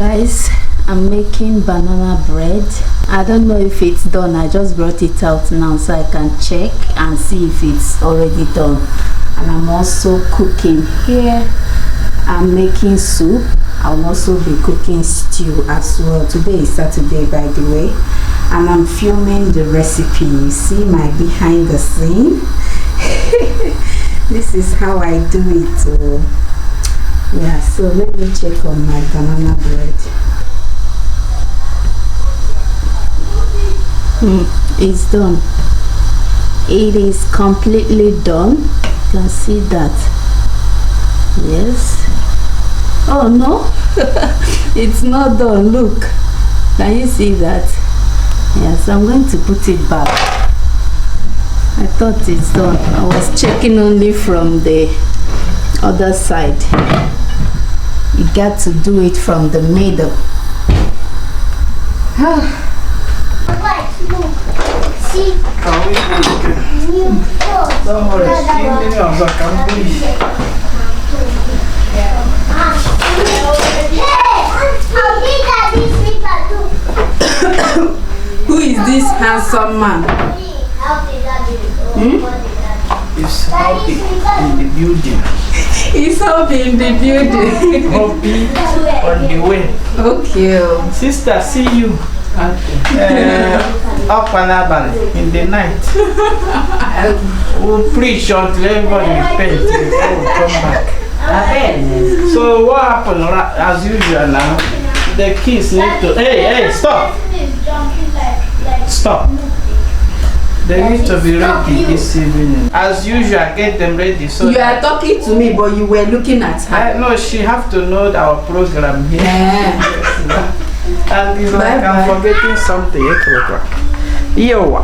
Guys, I'm making banana bread. I don't know if it's done. I just brought it out now so I can check and see if it's already done. And I'm also cooking here. I'm making soup. I'll also be cooking stew as well. Today is Saturday, by the way, and I'm filming the recipe. You see my behind the scene. This is how I do it. Yeah, so let me check on my banana bread. It's done. It is completely done. You can see that. Yes. Oh no, it's not done. Look, can you see that? Yes, I'm going to put it back. I thought it's done. I was checking only from the other side. You got to do it from the middle. Don't worry, Who is this handsome man? He's Hobby in the building. He's Hobby in the building. Hobby on the way. Okay. Sister, see you up and about in the night. We'll preach until everybody repent before we come back. So what happened as usual now? The kids need to hey, stop! Stop! They need to be ready this evening. As usual, get them ready. So you are talking to me, but you were looking at her. No, she have to know our program here. Yeah. And it's like I'm forgetting something. Yo,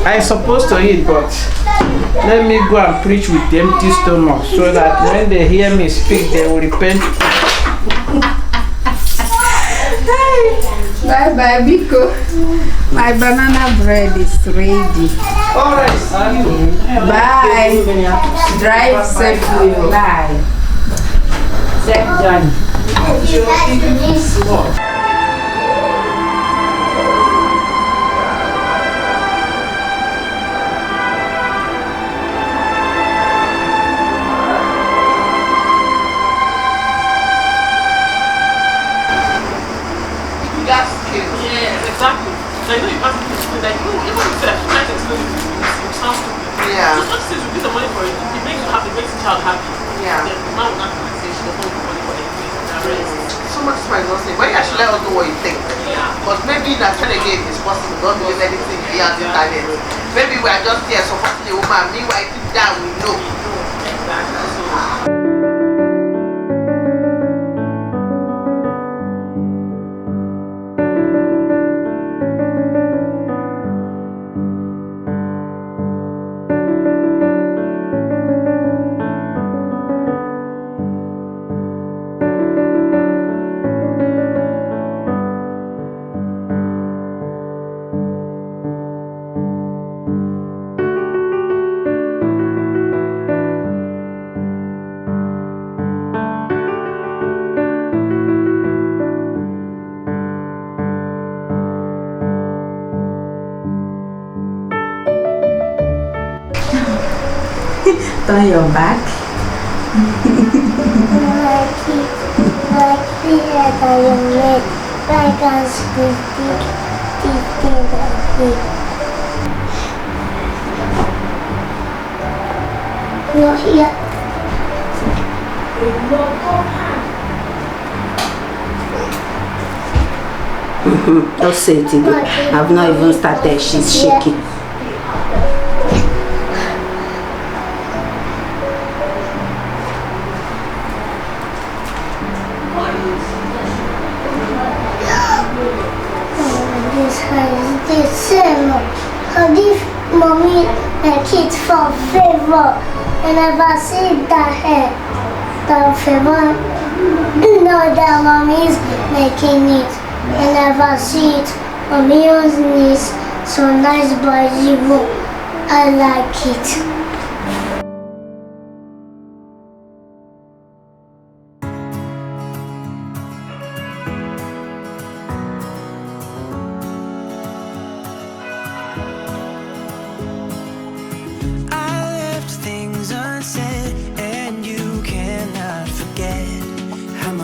I'm supposed to eat, but let me go and preach with empty stomach so that when they hear me speak, they will repent. Bye bye, Biko. My banana bread is ready. Alright, see you. Bye. Drive safely. Bye. Safe journey. Like, you ask me to explain, like, even if you try to explain it, it sounds stupid. Yeah. So just since you give the money for it, it makes you happy, it makes the child happy. Yeah. Then the man will not say she doesn't want the money for anything. So much time not saying, but you actually let us know what you think. Yeah. But maybe that when again is possible, don't believe anything here on the internet. Maybe we are just here supporting a woman, meanwhile deep down we know. Exactly. So, Turn your back. Not here. Don't say it again. I've not even started. She's shaking. Mommy make it for favor. And if I see that hair, the favor, know that mommy is making it. And if I see it, mommy using it so nice by you. I like it.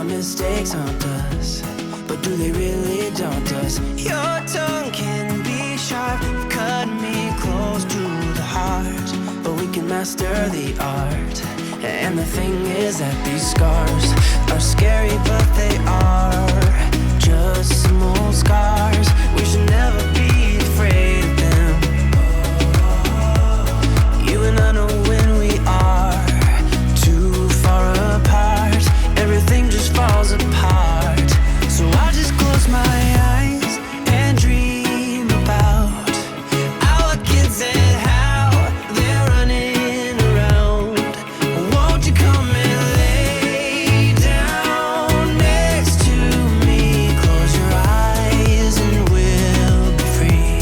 my mistakes haunt us, but do they really daunt us? Your tongue can be sharp, cut me close to the heart, but we can master the art. And the thing is that these scars are scary, but they are just some old scars. We should never be afraid of them. You and I know when we are too far apart, everything just falls apart. So I just close my eyes and dream about our kids and how they're running around. Won't you come and lay down next to me? Close your eyes and we'll be free.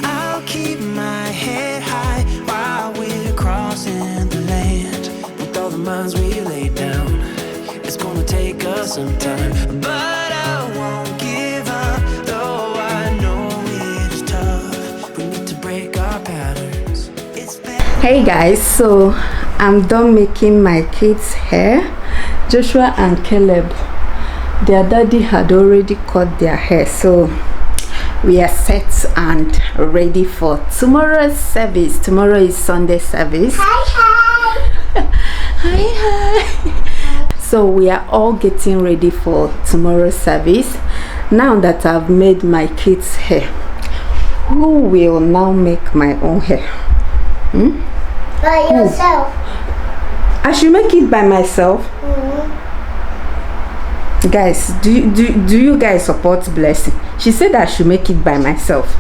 I'll keep my head high while we're crossing the land. With all the minds we lay down, it's gonna take us some time, but I won't give up, though I know it is tough. We need to break our patterns. It's better. Hey guys, so I'm done making my kids' hair. Joshua and Caleb, their daddy had already cut their hair, so we are set and ready for tomorrow's service. Tomorrow is Sunday service. Hi. So we are all getting ready for tomorrow's service. Now that I've made my kids' hair, who will now make my own hair? By yourself. I should make it by myself. Guys, do you guys support Blessing? She said I should make it by myself.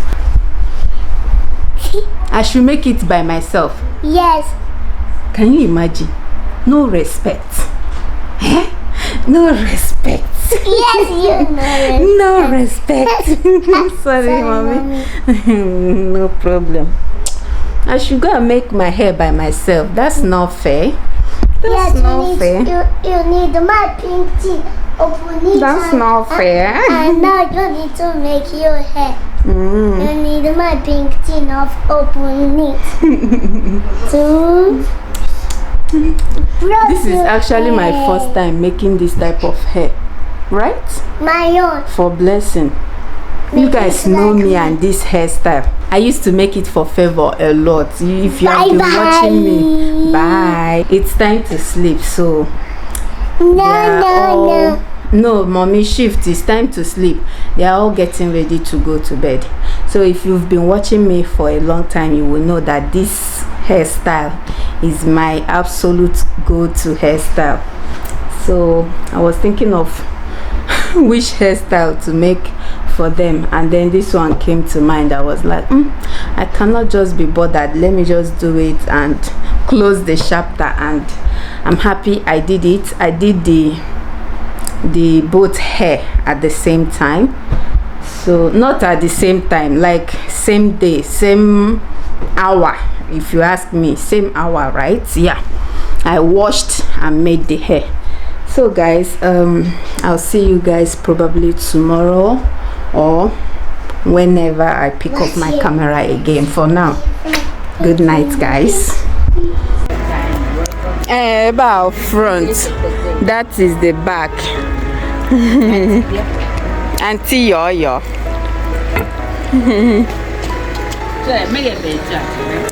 I should make it by myself. Yes. Can you imagine? No respect. Eh? No respect. Yes, you know. No respect. Sorry, mommy. No problem. I should go and make my hair by myself. That's not fair. That's not fair. You need my pink tea. That's not fair. And now you need to make your hair. You need my pink tin of open it. This is actually my first time making this type of hair, right? My own. For Blessing. You guys know me and this hairstyle. I used to make it for Favor a lot. If you have been watching me, bye. It's time to sleep, so no, mommy shift. It's time to sleep. They are all getting ready to go to bed. So if you've been watching me for a long time, you will know that this hairstyle is my absolute go-to hairstyle. So I was thinking of which hairstyle to make for them, and then this one came to mind. I was like, I cannot just be bothered. Let me just do it and close the chapter, and I'm happy I did it. I did the both hair at the same time. So not at the same time, like same day, same hour. If you ask me, same hour, right? Yeah, I washed and made the hair. So guys, I'll see you guys probably tomorrow or whenever I pick up my camera again. For now, good night guys. About front, that is the back. Auntie Yoyo.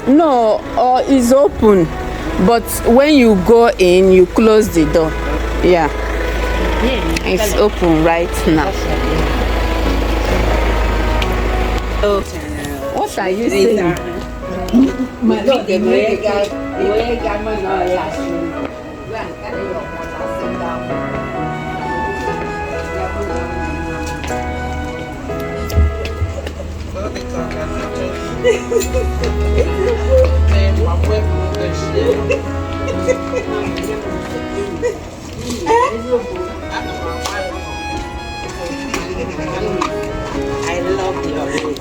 No, it's open, but when you go in, you close the door. Yeah, it's open right now. So, what are you saying? I love your way.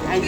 I